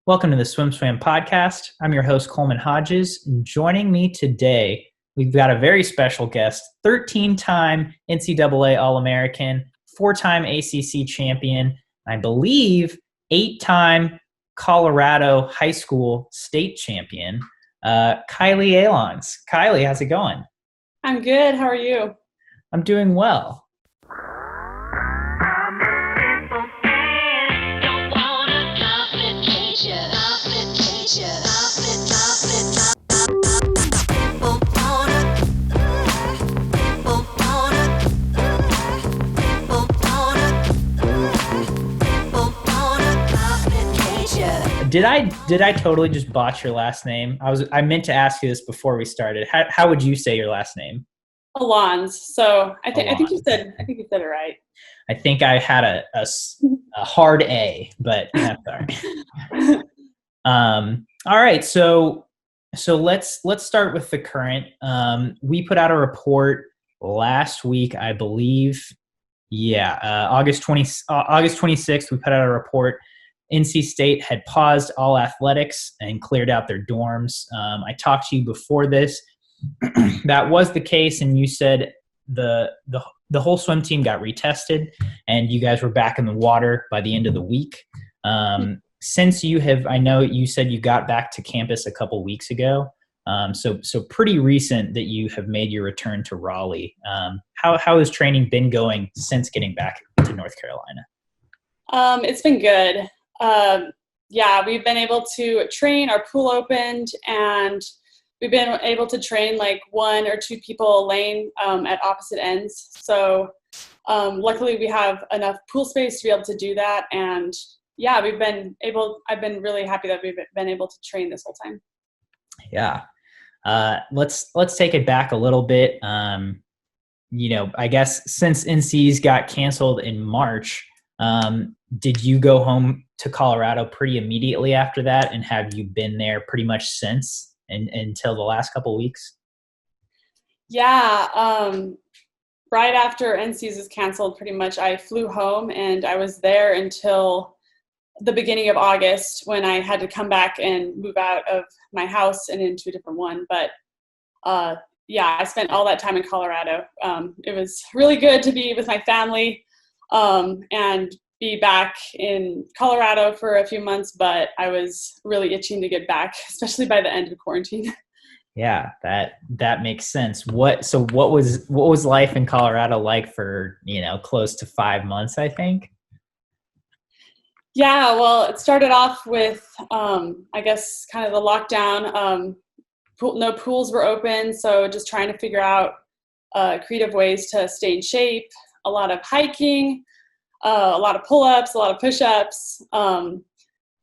Welcome to the SwimSwam podcast. I'm your host, Coleman Hodges. And joining me today, we've got a very special guest, 13-time NCAA All-American, 4-time ACC champion, I believe 8-time Colorado high school state champion, Kylee Alons. Kylee, how's it going? I'm good. How are you? I'm doing well. Did I totally just botch your last name? I meant to ask you this before we started. How would you say your last name? Alons. So I think you said it right. I think I had a hard A, but that's all right. All right. So let's start with the current. We put out a report last week, I believe. Yeah, August 26th. We put out a report. NC State had paused all athletics and cleared out their dorms. I talked to you before this. That was the case, and you said the whole swim team got retested, and you guys were back in the water by the end of the week. Since I know you said you got back to campus a couple weeks ago, so pretty recent that you have made your return to Raleigh. How has training been going since getting back to North Carolina? It's been good. We've been able to train. Our pool opened, and we've been able to train like one or two people a lane at opposite ends. So luckily we have enough pool space to be able to do that. And yeah, I've been really happy that we've been able to train this whole time. Yeah. Let's take it back a little bit. I guess since NC's got canceled in March, did you go home to Colorado pretty immediately after that? And have you been there pretty much since until the last couple of weeks? Yeah. Right after NC's was canceled, pretty much I flew home, and I was there until the beginning of August when I had to come back and move out of my house and into a different one. But I spent all that time in Colorado. It was really good to be with my family and be back in Colorado for a few months, but I was really itching to get back, especially by the end of quarantine. Yeah, that makes sense. What was life in Colorado like for, close to 5 months, I think? Yeah, well, it started off with, I guess, kind of the lockdown. No pools were open, so just trying to figure out creative ways to stay in shape, a lot of hiking, a lot of pull-ups, a lot of push-ups.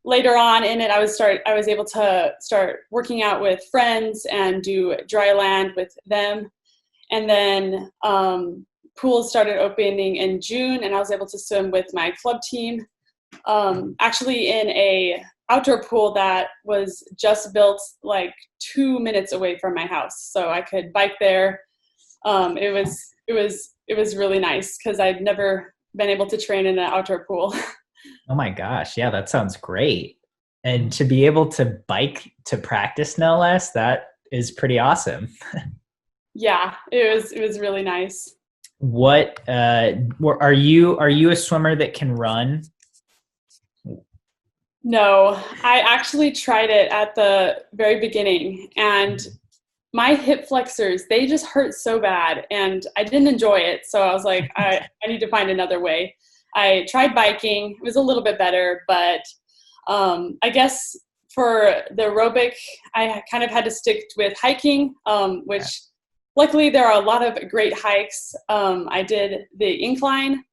Later on in it, I was able to start working out with friends and do dry land with them. And then pools started opening in June, and I was able to swim with my club team, actually in a outdoor pool that was just built like 2 minutes away from my house. So I could bike there. It was really nice because I'd never been able to train in an outdoor pool. Oh my gosh. Yeah, that sounds great. And to be able to bike to practice, no less, that is pretty awesome. Yeah, it was really nice. What are you a swimmer that can run? No, I actually tried it at the very beginning, and my hip flexors, they just hurt so bad, and I didn't enjoy it. So I was like, I need to find another way. I tried biking. It was a little bit better, but I guess for the aerobic, I kind of had to stick with hiking, which luckily there are a lot of great hikes. I did the incline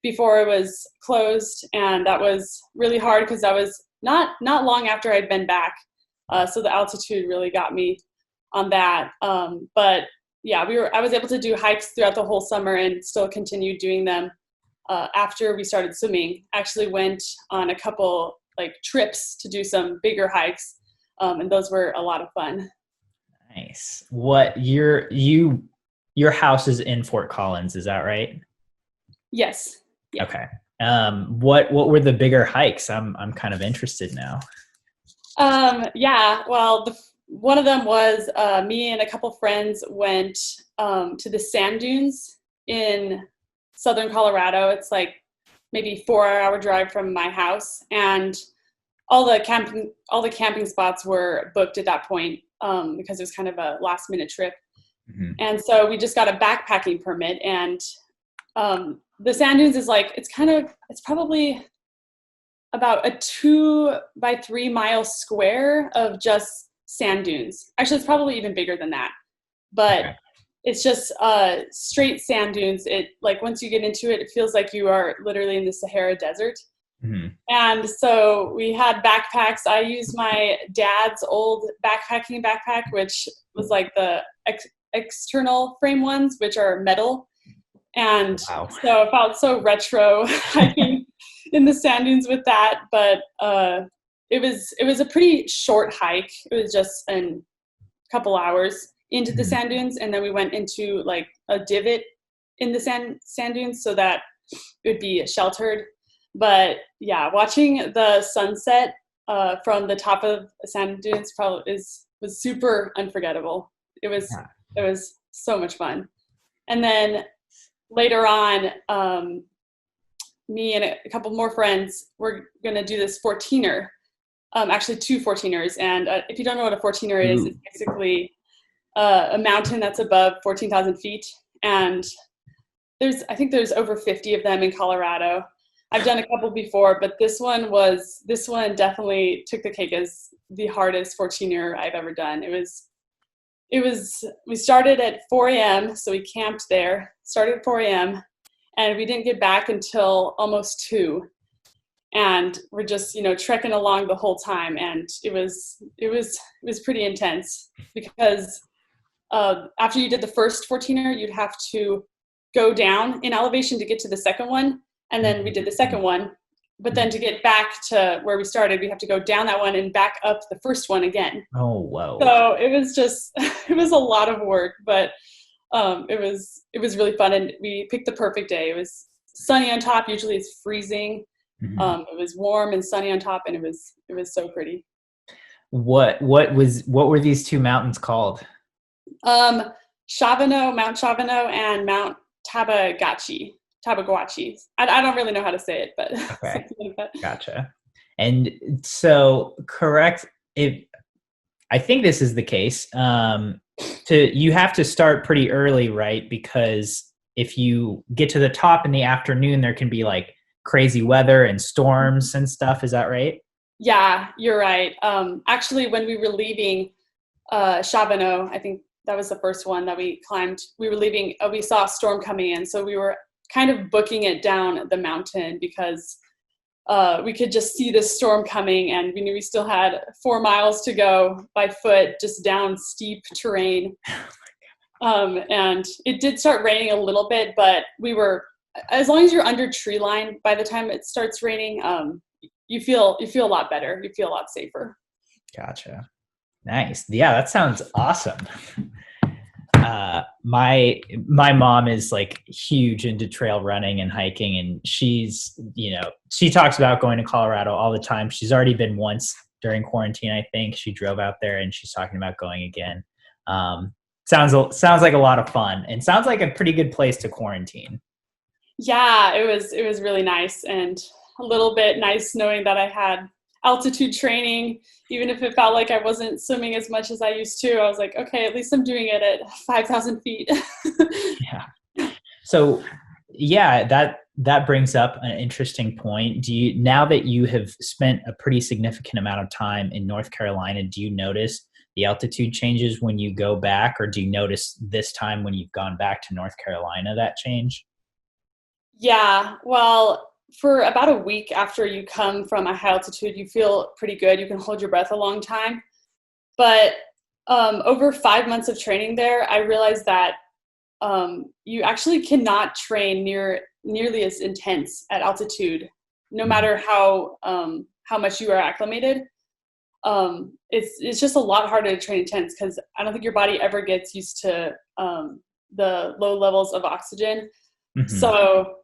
before it was closed, and that was really hard because that was not long after I'd been back. So the altitude really got me on that. But yeah, I was able to do hikes throughout the whole summer and still continued doing them after we started swimming. Actually went on a couple trips to do some bigger hikes, and those were a lot of fun. Nice. What your house is in Fort Collins, is that right? Yes. Yeah. Okay. What were the bigger hikes? I'm kind of interested now. Yeah, well, one of them was me and a couple friends went to the sand dunes in southern Colorado. It's like maybe 4 hour drive from my house, and all the camping spots were booked at that point because it was kind of a last minute trip. Mhm. And so we just got a backpacking permit, and the sand dunes is like it's probably about a 2 by 3 mile square of just sand dunes. Actually, it's probably even bigger than that, but Okay. it's just straight sand dunes. It like once you get into it, it feels like you are literally in the Sahara Desert. Mhm. And so we had backpacks. I used my dad's old backpacking backpack, which was like the external frame ones, which are metal. And Wow. so I felt so retro hiking in the sand dunes with that. But it was a pretty short hike. It was just a couple hours into the Mhm. sand dunes, and then we went into like a divot in the sand dunes so that it would be sheltered. But yeah, watching the sunset from the top of sand dunes was super unforgettable. It was Yeah. it was so much fun. And then later on, me and a couple more friends were gonna do this 14er. Actually, two 14ers. And if you don't know what a 14er is, Ooh. it's basically a mountain that's above 14,000 feet. And I think there's over 50 of them in Colorado. I've done a couple before, but this one definitely took the cake as the hardest 14er I've ever done. We started at 4 a.m., so we camped there, started at 4 a.m., and we didn't get back until almost 2. And we're just, trekking along the whole time. And it was pretty intense because after you did the first 14er, you'd have to go down in elevation to get to the second one. And then we did the second one. But then to get back to where we started, we have to go down that one and back up the first one again. Oh, whoa. So it was just, it was a lot of work, but it was really fun. And we picked the perfect day. It was sunny on top. Usually it's freezing. Mhm. It was warm and sunny on top, and it was so pretty. What were these two mountains called? Um, Mount Chavano, and Mount Tabaguachi. I don't really know how to say it, but Okay. something like that. Gotcha. And so, correct, if I think this is the case, you have to start pretty early, right? Because if you get to the top in the afternoon, there can be like crazy weather and storms and stuff. Is that right? Yeah, you're right. Actually, when we were leaving Chavano, I think that was the first one that we climbed. We were leaving. We saw a storm coming in, so we were kind of booking it down the mountain because we could just see this storm coming, and we knew we still had 4 miles to go by foot, just down steep terrain. And it did start raining a little bit, but as long as you're under tree line, by the time it starts raining, you feel a lot better. You feel a lot safer. Gotcha. Nice. Yeah, that sounds awesome. My mom is like huge into trail running and hiking, and she talks about going to Colorado all the time. She's already been once during quarantine, I think. She drove out there, and she's talking about going again. Sounds like a lot of fun, and sounds like a pretty good place to quarantine. Yeah, it was really nice, and a little bit nice knowing that I had altitude training, even if it felt like I wasn't swimming as much as I used to. I was like, okay, at least I'm doing it at 5,000 feet. Yeah. So, yeah, that brings up an interesting point. Now that you have spent a pretty significant amount of time in North Carolina, do you notice the altitude changes when you go back, or do you notice this time when you've gone back to North Carolina that change? Yeah, well, for about a week after you come from a high altitude, you feel pretty good. You can hold your breath a long time. But over 5 months of training there, I realized that you actually cannot train nearly as intense at altitude, no Mhm. matter how much you are acclimated. It's just a lot harder to train intense because I don't think your body ever gets used to the low levels of oxygen. Mhm. So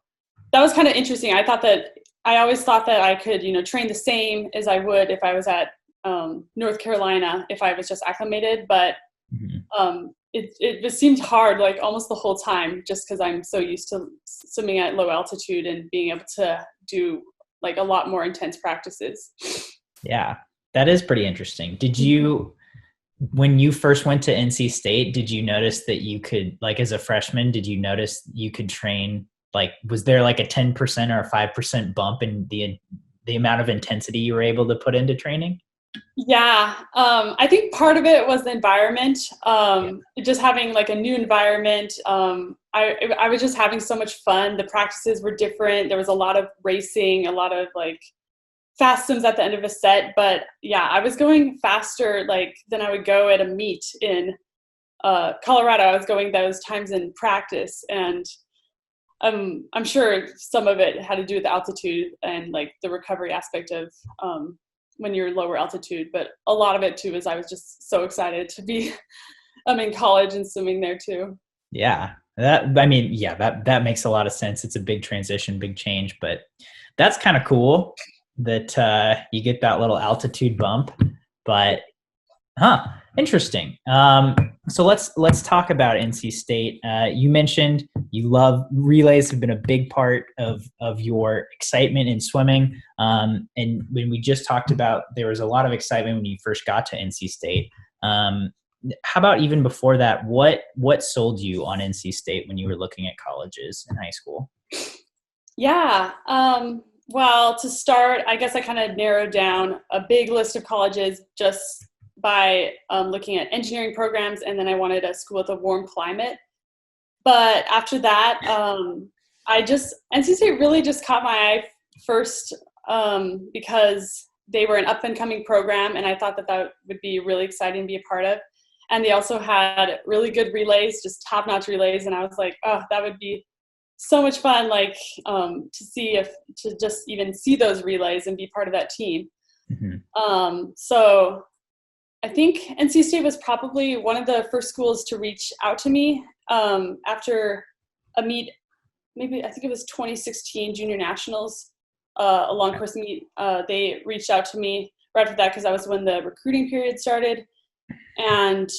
that was kind of interesting. I always thought that I could, train the same as I would if I was at North Carolina if I was just acclimated, but Mhm. it just seemed hard like almost the whole time, just because I'm so used to swimming at low altitude and being able to do like a lot more intense practices. Yeah, that is pretty interesting. Did you, when you first went to NC State, did you notice that you could, like as a freshman, did you notice you could train, like, was there like a 10% or a 5% bump in the amount of intensity you were able to put into training? Yeah, I think part of it was the environment. Yeah. Just having like a new environment. I was just having so much fun. The practices were different. There was a lot of racing, a lot of like fast swims at the end of a set. But yeah, I was going faster like than I would go at a meet in Colorado. I was going those times in practice, and I'm sure some of it had to do with the altitude and like the recovery aspect of when you're lower altitude, but a lot of it too is I was just so excited to be in college and swimming there too. Yeah. I mean, yeah, that makes a lot of sense. It's a big transition, big change, but that's kind of cool that you get that little altitude bump. But interesting. So let's talk about NC State. You mentioned you love relays, have been a big part of your excitement in swimming. And when we just talked about, there was a lot of excitement when you first got to NC State. How about even before that? What sold you on NC State when you were looking at colleges in high school? Yeah. Well, to start, I guess I kind of narrowed down a big list of colleges just by looking at engineering programs, and then I wanted a school with a warm climate. But after that, NC State really just caught my eye first because they were an up and coming program, and I thought that that would be really exciting to be a part of. And they also had really good relays, just top notch relays, and I was like, oh, that would be so much fun, like to just even see those relays and be part of that team. So I think NC State was probably one of the first schools to reach out to me after a meet. Maybe I think it was 2016 Junior Nationals, a long course meet. They reached out to me right after that because that was when the recruiting period started, and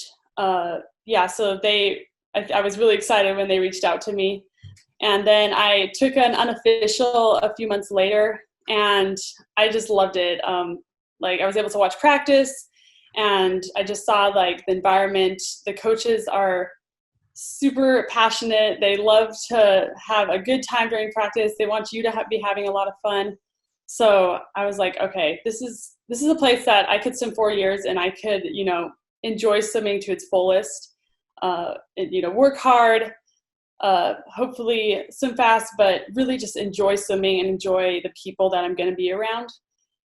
yeah, so I was really excited when they reached out to me. And then I took an unofficial a few months later, and I just loved it. Like I was able to watch practice, and I just saw like the environment. The coaches are super passionate. They love to have a good time during practice. They want you to be having a lot of fun. So I was like, okay, this is a place that I could swim 4 years, and I could, enjoy swimming to its fullest. Work hard. Hopefully swim fast, but really just enjoy swimming and enjoy the people that I'm going to be around.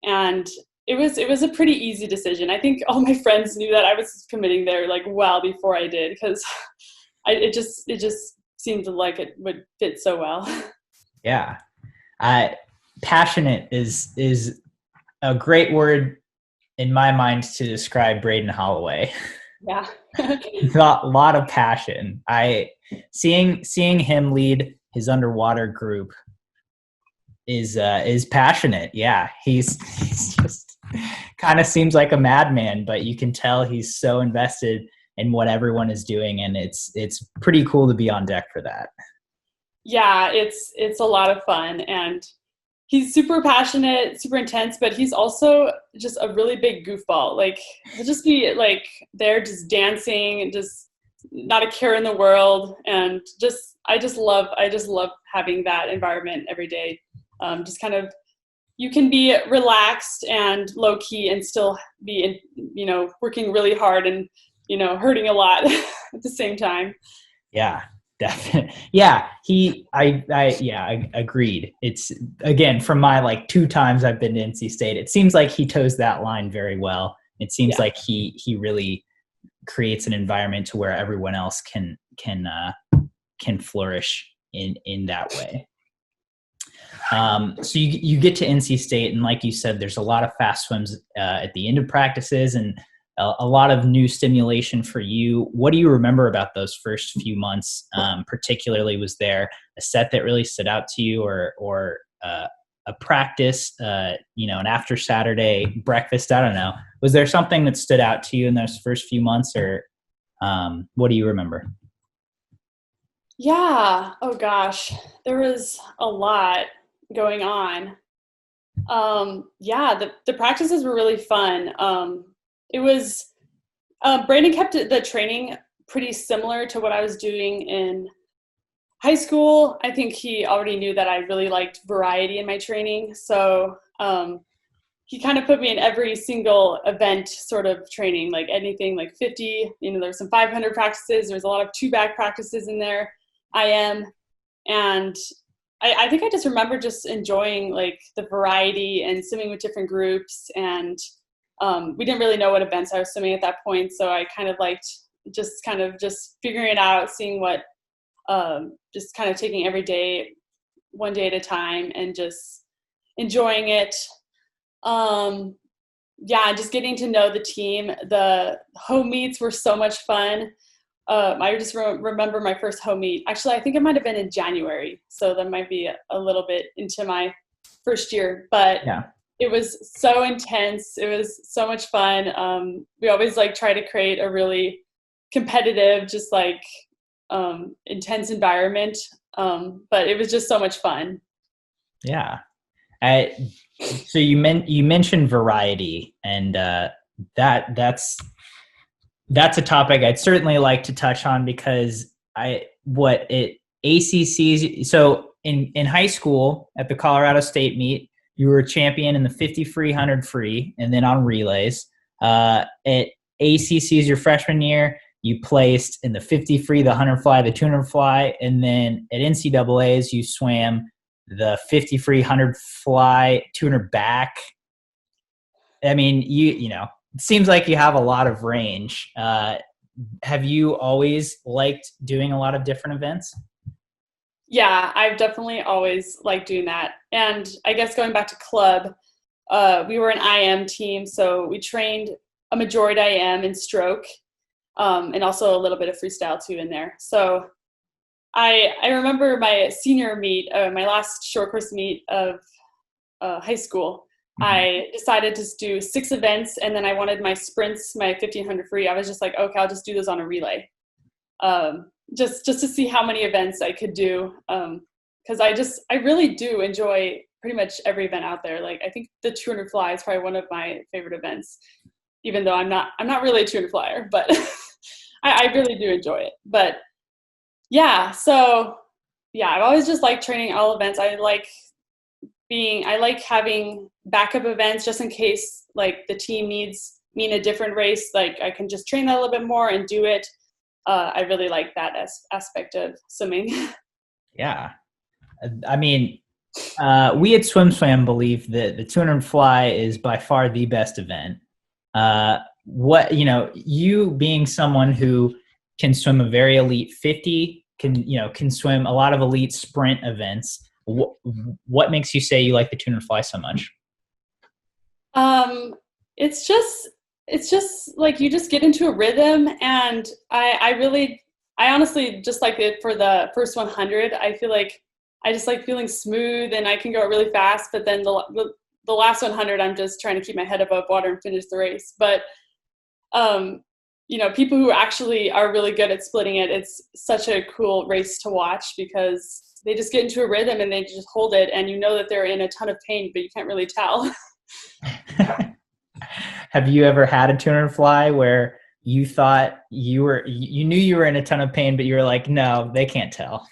And it was a pretty easy decision. I think all my friends knew that I was committing there like well before I did, because it just seemed like it would fit so well. Yeah. Passionate is a great word in my mind to describe Braden Holloway. Yeah. A lot of passion. Seeing him lead his underwater group is passionate. Yeah, he's just kind of seems like a madman, but you can tell he's so invested in what everyone is doing, and it's pretty cool to be on deck for that. Yeah, it's a lot of fun, and he's super passionate, super intense, but he's also just a really big goofball. Like he'll just be like there just dancing and just not a care in the world. And I just love having that environment every day. Just kind of, you can be relaxed and low key and still be working really hard and, hurting a lot at the same time. Yeah. Definitely. Yeah. I agreed. It's, again, from my like 2 times I've been to NC State, it seems like he toes that line very well. It seems like he really creates an environment to where everyone else can flourish in that way. So you get to NC State, and like you said, there's a lot of fast swims at the end of practices, and a lot of new stimulation for you. What do you remember about those first few months? Particularly, was there a set that really stood out to you, or a practice, an after Saturday breakfast? I don't know. Was there something that stood out to you in those first few months, or what do you remember? Yeah. Oh gosh, there was a lot going on. Yeah, the practices were really fun. It was Brandon kept the training pretty similar to what I was doing in high school. I think he already knew that I really liked variety in my training, so he kind of put me in every single event sort of training, like anything like 50. There's some 500 practices. There's a lot of two back practices in there. And I think I just remember just enjoying like the variety and swimming with different groups. And we didn't really know what events I was swimming at that point, so I kind of liked just figuring it out, seeing what, just kind of taking every day, one day at a time, and just enjoying it. Yeah, just getting to know the team. The home meets were so much fun. I just remember my first home meet. Actually, I think it might have been in January, so that might be a little bit into my first year. But Yeah. it was so intense. It was so much fun. We always like try to create a really competitive, just like intense environment. But it was just so much fun. Yeah. So you mentioned variety, and that's a topic I'd certainly like to touch on, because ACCs. So in high school at the Colorado State meet, you were a champion in the 50 free, 100 free, and then on relays. At ACCs your freshman year, you placed in the 50 free, the 100 fly, the 200 fly, and then at NCAA's you swam the 50 free, 100 fly, 200 back. I mean, it seems like you have a lot of range. Have you always liked doing a lot of different events? Yeah, I've definitely always liked doing that. And I guess going back to club, we were an IM team, so we trained a majority IM in stroke, and also a little bit of freestyle too in there. So I remember my senior meet, my last short course meet of high school. Mm-hmm. I decided to do 6 events, and then I wanted my sprints, my 1500 free. I was just like, okay, I'll just do those on a relay, just to see how many events I could do. Because I really do enjoy pretty much every event out there. Like I think the 200 fly is probably one of my favorite events, even though I'm not really a 200 flyer, but I really do enjoy it. But yeah, so yeah, I've always just liked training all events. I like having backup events just in case like the team needs me in a different race. Like I can just train that a little bit more and do it. I really like that aspect of swimming. Yeah. I mean, we at SwimSwam believe that the 200 fly is by far the best event. You being someone who can swim a very elite 50, can swim a lot of elite sprint events. What makes you say you like the 200 fly so much? It's just like you just get into a rhythm, and I honestly just like it for the first 100. I feel like I just like feeling smooth, and I can go really fast, but then the last 100, I'm just trying to keep my head above water and finish the race. But people who actually are really good at splitting it, it's such a cool race to watch, because they just get into a rhythm and they just hold it, and that they're in a ton of pain, but you can't really tell. Have you ever had a 200 fly where you thought you knew you were in a ton of pain, but you were like, no, they can't tell?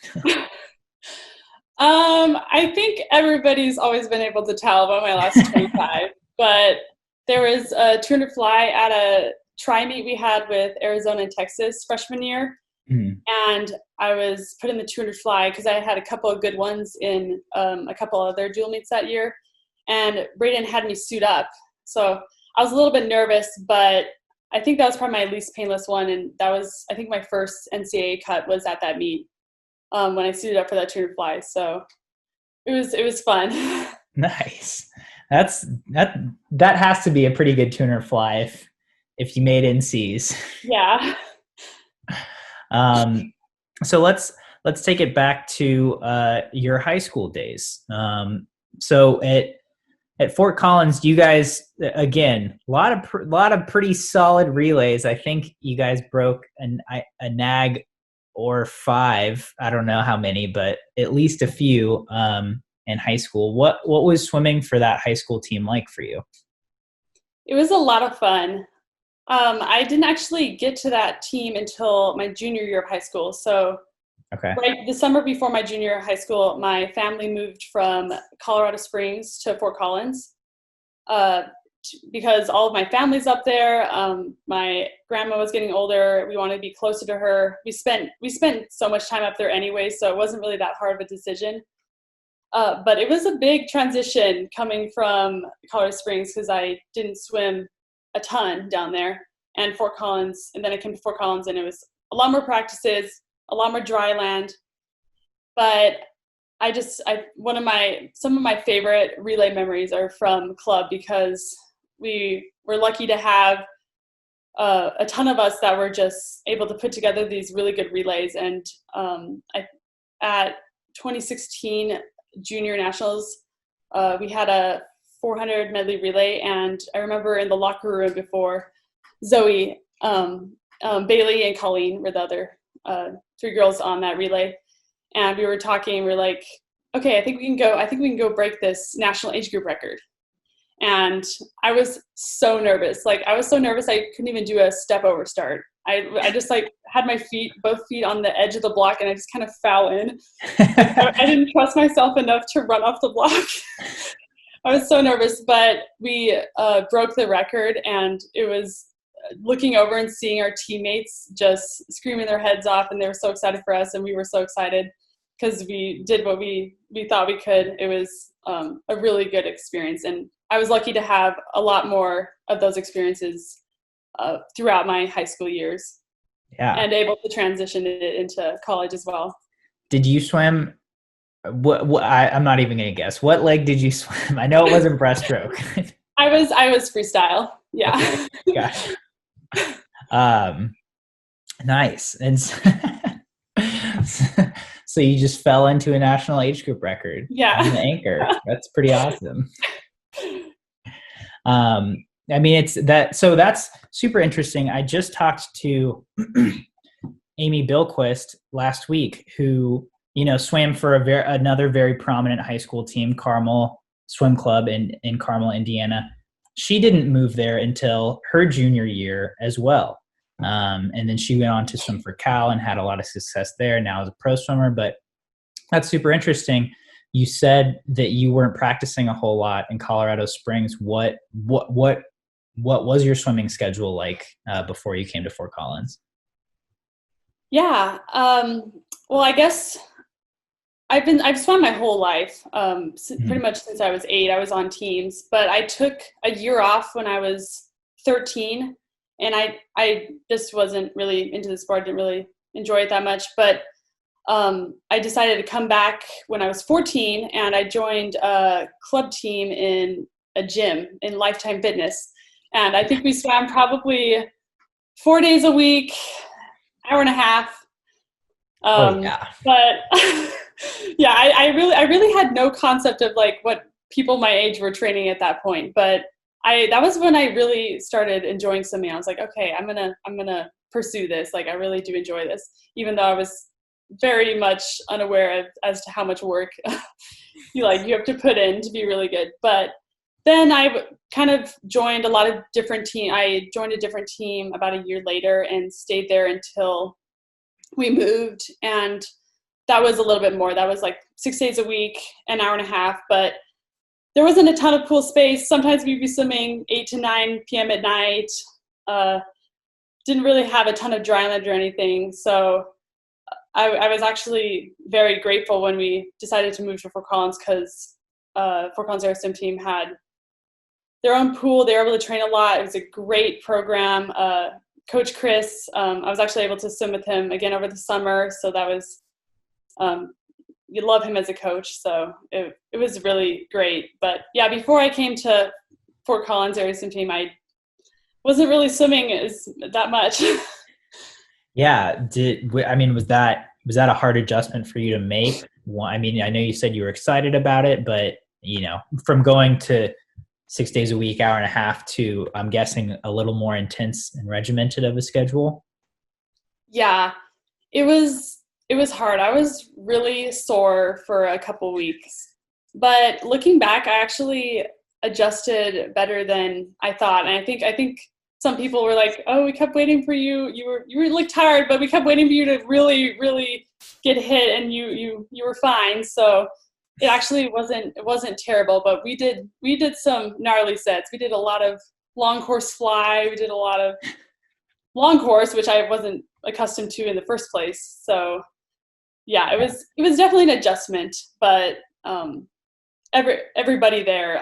I think everybody's always been able to tell about my last 25, but there was a 200 fly at a tri-meet we had with Arizona and Texas freshman year. Mm-hmm. And I was put in the 200 fly because I had a couple of good ones in a couple other dual meets that year. And Braden had me suit up. So I was a little bit nervous, but I think that was probably my least painless one. And that was, I think, my first NCAA cut was at that meet when I suited up for that 200 fly. So it was fun. Nice. That has to be a pretty good 200 fly if you made NCs. Yeah. So let's take it back to your high school days. So at Fort Collins, you guys, again, a lot of pretty solid relays. I think you guys broke a nag or 5. I don't know how many, but at least a few in high school. What was swimming for that high school team like for you? It was a lot of fun. I didn't actually get to that team until my junior year of high school. So Okay. right the summer before my junior year of high school, my family moved from Colorado Springs to Fort Collins because all of my family's up there. My grandma was getting older. We wanted to be closer to her. We spent so much time up there anyway, so it wasn't really that hard of a decision. But it was a big transition coming from Colorado Springs because I didn't swim a ton down there, and Fort Collins, and then I came to Fort Collins, and it was a lot more practices, a lot more dry land. But some of my favorite relay memories are from club because we were lucky to have a ton of us that were just able to put together these really good relays. And at 2016 Junior Nationals, we had a 400 medley relay, and I remember in the locker room before, Zoe, Bailey, and Colleen were the other 3 girls on that relay, and we were talking. We're like, okay, I think we can go break this national age group record. And I was so nervous. I was so nervous I couldn't even do a step over start. I just had my both feet on the edge of the block, and I just kind of fell in. I didn't trust myself enough to run off the block. I was so nervous, but we broke the record, and it was looking over and seeing our teammates just screaming their heads off, and they were so excited for us, and we were so excited because we did what we thought we could. It was a really good experience, and I was lucky to have a lot more of those experiences throughout my high school years. Yeah. And able to transition it into college as well. Did you swim? I'm not even going to guess. What leg did you swim? I know it wasn't breaststroke. I was freestyle. Yeah. Okay. Gosh. Nice. And so you just fell into a national age group record. Yeah. On the anchor. That's pretty awesome. I mean, it's that. So that's super interesting. I just talked to Amy Bilquist last week, who swam for another very prominent high school team, Carmel Swim Club in Carmel, Indiana. She didn't move there until her junior year as well, and then she went on to swim for Cal and had a lot of success there. Now as a pro swimmer, but that's super interesting. You said that you weren't practicing a whole lot in Colorado Springs. What was your swimming schedule like before you came to Fort Collins? Yeah. Well, I guess I've swum my whole life. Pretty much since I was 8, I was on teams, but I took a year off when I was 13, and I just wasn't really into the sport. Didn't really enjoy it that much, but I decided to come back when I was 14, and I joined a club team in a gym in Lifetime Fitness. And I think we swam probably 4 days a week, hour and a half. Yeah. But yeah, I really had no concept of what people my age were training at that point. But that was when I really started enjoying swimming. I was like, okay, I'm gonna pursue this. I really do enjoy this, even though I was very much unaware as to how much work you have to put in to be really good. But then I kind of joined a lot of different teams. I joined a different team about a year later and stayed there until we moved. And that was a little bit more. That was 6 days a week, an hour and a half. But there wasn't a ton of pool space. Sometimes we'd be swimming 8 to 9 p.m. at night. Didn't really have a ton of dry land or anything. So I was actually very grateful when we decided to move to Fort Collins because Fort Collins Air Swim team had their own pool. They were able to train a lot. It was a great program. Coach Chris, I was actually able to swim with him again over the summer. So that was, you love him as a coach. So it was really great. But yeah, before I came to Fort Collins Air Swim team, I wasn't really swimming that much. Yeah. Was that a hard adjustment for you to make? I mean, I know you said you were excited about it, but from going to 6 days a week, hour and a half to, I'm guessing, a little more intense and regimented of a schedule? Yeah, it was hard. I was really sore for a couple weeks. But looking back, I actually adjusted better than I thought. And I think some people were like, "Oh, we kept waiting for you. You were like tired, but we kept waiting for you to really, really get hit, and you were fine." So it actually wasn't terrible, but we did some gnarly sets. We did a lot of long course fly. We did a lot of long course, which I wasn't accustomed to in the first place. So yeah, it was definitely an adjustment, but everybody there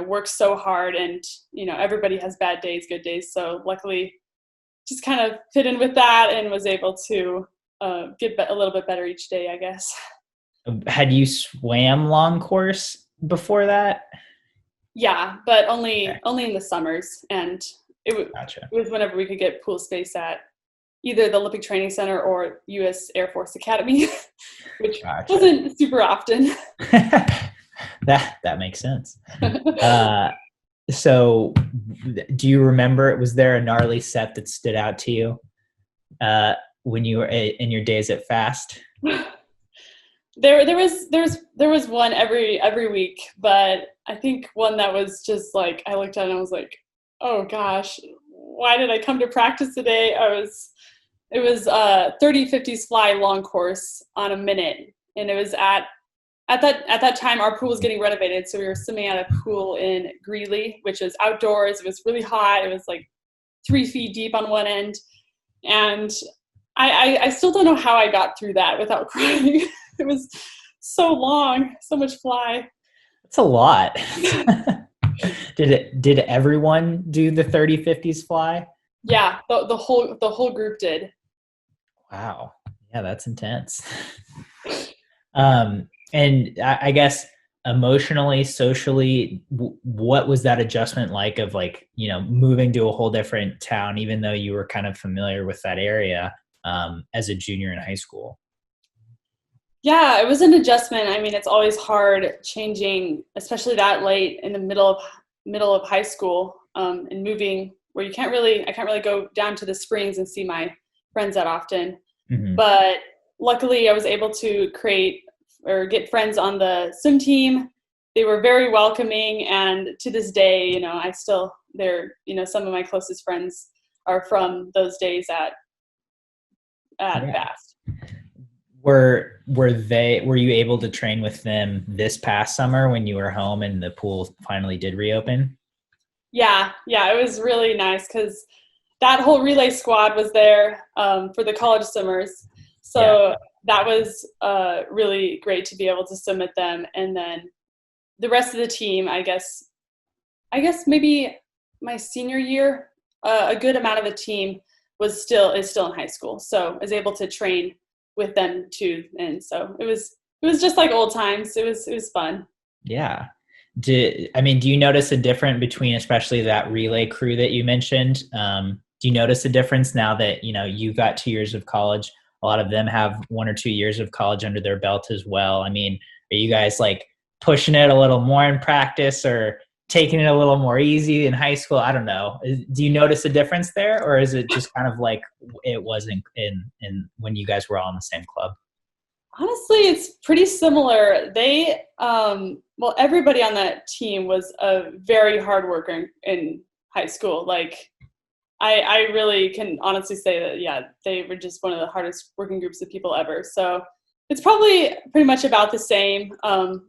works so hard, and everybody has bad days, good days. So luckily, just kind of fit in with that and was able to get a little bit better each day, I guess. Had you swam long course before that? Yeah, but only in the summers, and Gotcha. it was whenever we could get pool space at either the Olympic Training Center or U.S. Air Force Academy, which Gotcha. wasn't super often. That makes sense. So do you remember, was there a gnarly set that stood out to you when you were in your days at Fast? There was one every week, but I think one that was just like, I looked at it and I was like, oh gosh, why did I come to practice today? It was 30-50s fly long course on a minute, and it was at that time our pool was getting renovated, so we were swimming at a pool in Greeley, which was outdoors. It was really hot. It was like 3 feet deep on one end, and I still don't know how I got through that without crying. It was so long, so much fly. That's a lot. Did everyone do the 30-50s fly? Yeah, the whole group did. Wow. Yeah, that's intense. And I guess emotionally, socially, what was that adjustment like of moving to a whole different town, even though you were kind of familiar with that area as a junior in high school? Yeah, it was an adjustment. I mean, it's always hard changing, especially that late in the middle of high school, and moving where I can't really go down to the springs and see my friends that often. Mm-hmm. But luckily I was able to get friends on the swim team. They were very welcoming, and to this day, some of my closest friends are from those days at Fast. Were you able to train with them this past summer when you were home and the pool finally did reopen? Yeah, it was really nice because that whole relay squad was there for the college swimmers. So that was really great to be able to swim with them. And then the rest of the team, I guess maybe my senior year, a good amount of the team is still in high school. So I was able to train with them too. And so it was just like old times. It was fun. Yeah. Do you notice a difference between, especially that relay crew that you mentioned? Do you notice a difference now that, you got 2 years of college? A lot of them have 1 or 2 years of college under their belt as well. I mean, are you guys pushing it a little more in practice or taking it a little more easy in high school? I don't know. Do you notice a difference there, or is it just kind of like it was in when you guys were all in the same club? Honestly, it's pretty similar. They, everybody on that team was a very hard worker in high school. I really can honestly say that, yeah, they were just one of the hardest working groups of people ever. So it's probably pretty much about the same.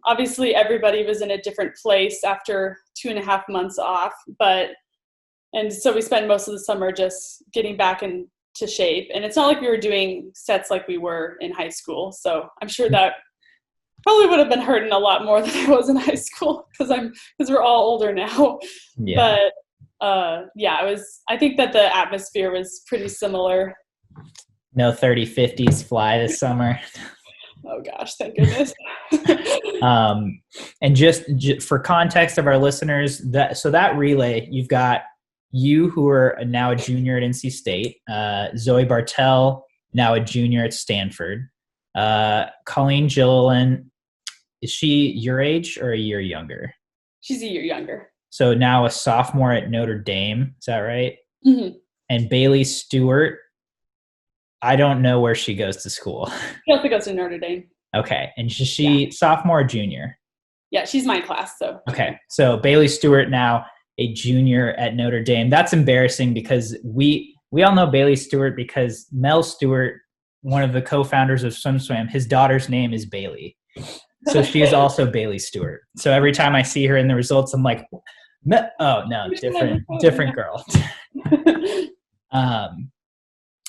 Obviously, everybody was in a different place after 2.5 months off, and so we spent most of the summer just getting back into shape. And it's not like we were doing sets like we were in high school. So I'm sure that probably would have been hurting a lot more than I was in high school because we're all older now. Yeah. But I think that the atmosphere was pretty similar. No 30-50s fly this summer. Oh gosh, thank goodness. And just for context of our listeners, that relay, you've got you who are now a junior at NC State, Zoe Bartell, now a junior at Stanford, Colleen Gilliland is she your age or a year younger? She's a year younger. So now a sophomore at Notre Dame. Is that right? Mm-hmm. And Bailey Stewart, I don't know where she goes to school. She also goes to Notre Dame. Okay. And is she sophomore or junior? Yeah, she's my class. So okay. So Bailey Stewart now a junior at Notre Dame. That's embarrassing because we all know Bailey Stewart because Mel Stewart, one of the co-founders of SwimSwam, his daughter's name is Bailey. So she is also Bailey Stewart. So every time I see her in the results, I'm like, oh no, different girl.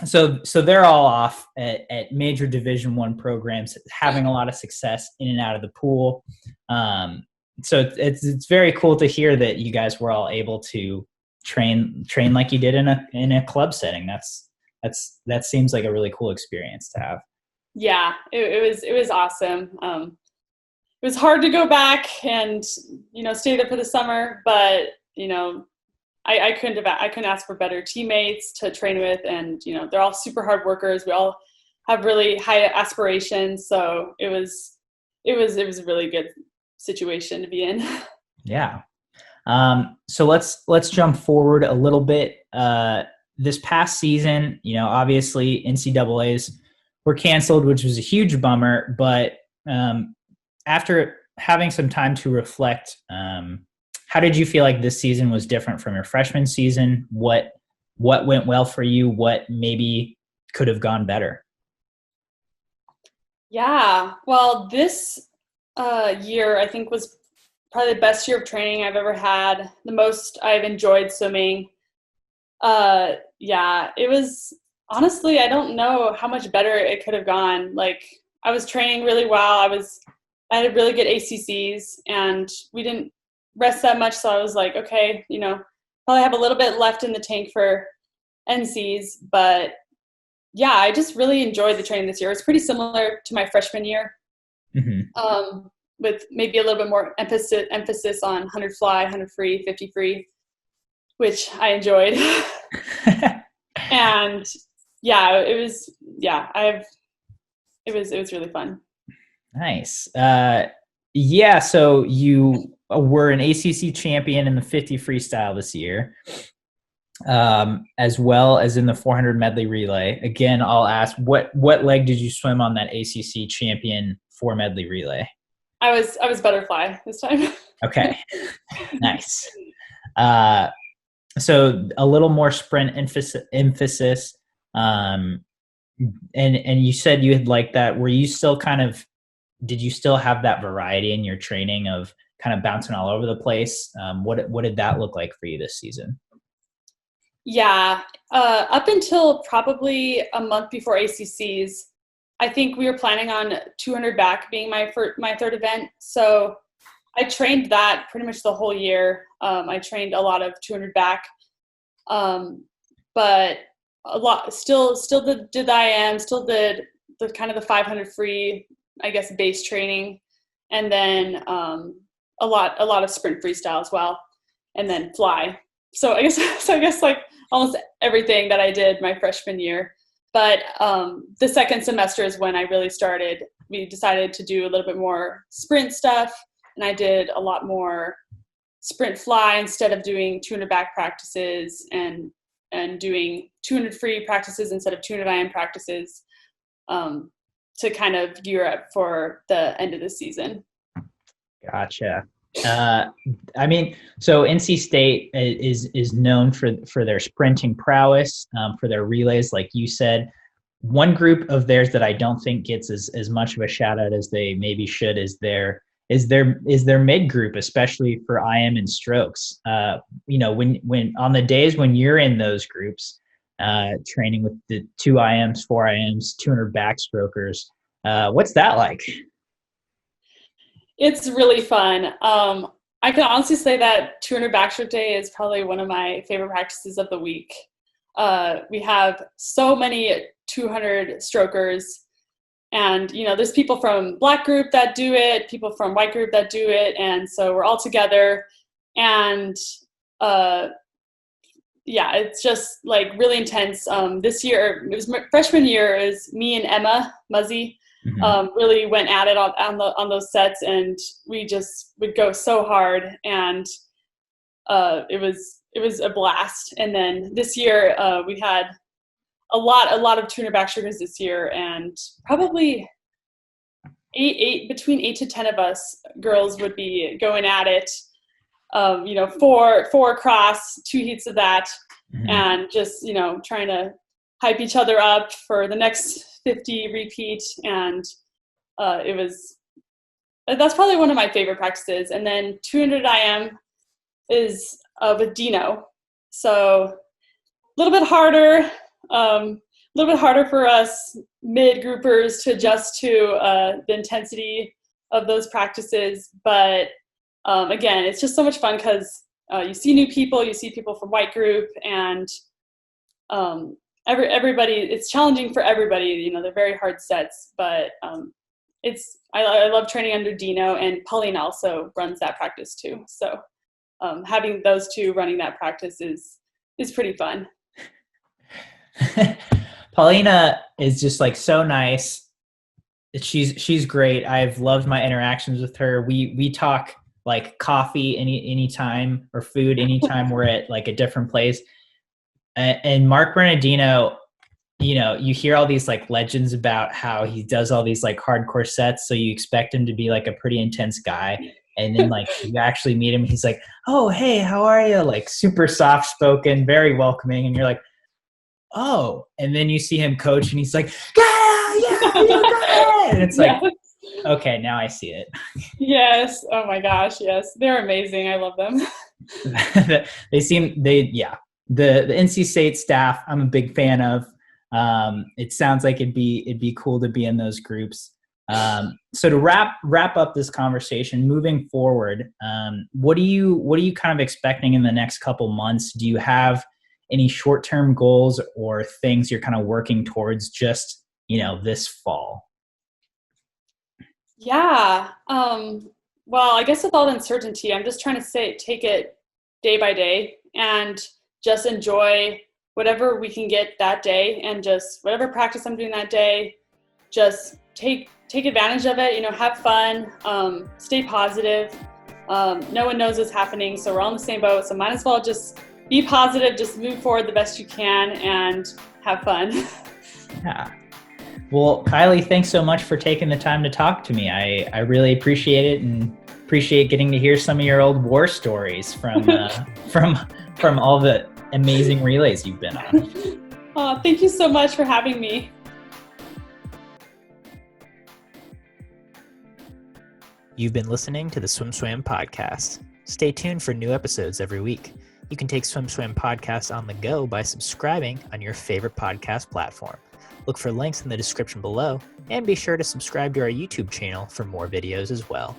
So they're all off at major Division I programs, having a lot of success in and out of the pool. So it's very cool to hear that you guys were all able to train like you did in a club setting. That seems like a really cool experience to have. Yeah, it was awesome. It was hard to go back and stay there for the summer, but I couldn't ask for better teammates to train with, and they're all super hard workers. We all have really high aspirations, so it was a really good situation to be in. Yeah. So let's jump forward a little bit. This past season, obviously NCAAs were canceled, which was a huge bummer, but after having some time to reflect, how did you feel like this season was different from your freshman season? What went well for you? What maybe could have gone better? Yeah, well, this year I think was probably the best year of training I've ever had. The most I've enjoyed swimming. Yeah, it was honestly, I don't know how much better it could have gone. Like, I was training really well. I had really good ACCs, and we didn't rest that much. So I was like, okay, probably have a little bit left in the tank for NCs. But yeah, I just really enjoyed the training this year. It's pretty similar to my freshman year, with maybe a little bit more emphasis on 100 fly, 100 free, 50 free, which I enjoyed. And yeah, it was really fun. Nice. Yeah, so you were an ACC champion in the 50 freestyle this year, as well as in the 400 medley relay. Again, I'll ask, what leg did you swim on that ACC champion 4 medley relay? I was butterfly this time. Okay, nice. So a little more sprint emphasis. And you said you had liked that. Were you still did you still have that variety in your training of kind of bouncing all over the place? What did that look like for you this season? Yeah, up until probably a month before ACCs, I think we were planning on 200 back being my third event. So I trained that pretty much the whole year. I trained a lot of 200 back, but a lot still did the IM, still did the kind of the 500 free, I guess, base training, and then a lot of sprint freestyle as well, and then fly. So I guess like almost everything that I did my freshman year. But the second semester is when I really started. We decided to do a little bit more sprint stuff, and I did a lot more sprint fly instead of doing 200 back practices, and doing 200 free practices instead of 200 IM practices, to kind of gear up for the end of the season. Gotcha. I mean, so NC State is known for their sprinting prowess, for their relays, like you said. One group of theirs that I don't think gets as much of a shout out as they maybe should is their mid group, especially for IM and strokes. When on the days when you're in those groups, training with the 2 IMs, 4 IMs, 200 backstrokers, what's that like? It's really fun. I can honestly say that 200 backstroke day is probably one of my favorite practices of the week. We have so many 200 strokers, and there's people from black group that do it, people from white group that do it, and so we're all together, and yeah, it's just like really intense. This year, it was my freshman year, is me and Emma Muzzy. really went at it on those sets, and we just would go so hard, and it was a blast. And then this year we had a lot of tuner backstrokers this year, and probably between 8 to 10 of us girls would be going at it. Four across, 2 heats of that, and just trying to hype each other up for the next 50 repeat. And that's probably one of my favorite practices. And then 200 IM is with Dino, so a little bit harder for us mid groupers to adjust to the intensity of those practices. But again, it's just so much fun because you see new people, you see people from white group, and everybody, it's challenging for everybody. They're very hard sets, but I love training under Dino, and Pauline also runs that practice too. So having those two running that practice is pretty fun. Paulina is just like so nice. She's great. I've loved my interactions with her. We talk like coffee anytime, or food anytime we're at like a different place. And Mark Bernardino, you hear all these like legends about how he does all these like hardcore sets, so you expect him to be like a pretty intense guy. And then like you actually meet him, he's like, "Oh, hey, how are you?" Like super soft spoken, very welcoming. And you're like, "Oh." And then you see him coach, and he's like, yeah, and it's like, okay, now I see it. Yes. Oh my gosh. Yes. They're amazing. I love them. The NC State staff, I'm a big fan of. It sounds like it'd be cool to be in those groups. So to wrap up this conversation, moving forward, what are you kind of expecting in the next couple months? Do you have any short-term goals or things you're kind of working towards just, this fall? Yeah. Well, I guess with all the uncertainty, I'm just trying to take it day by day and just enjoy whatever we can get that day, and just whatever practice I'm doing that day, just take advantage of it, have fun, stay positive. No one knows what's happening, so we're all in the same boat. So might as well just be positive, just move forward the best you can, and have fun. Yeah. Well, Kylee, thanks so much for taking the time to talk to me. I really appreciate it, and appreciate getting to hear some of your old war stories from from all the amazing relays you've been on. Oh, thank you so much for having me. You've been listening to the SwimSwam podcast. Stay tuned for new episodes every week. You can take SwimSwam podcast on the go by subscribing on your favorite podcast platform. Look for links in the description below, and be sure to subscribe to our YouTube channel for more videos as well.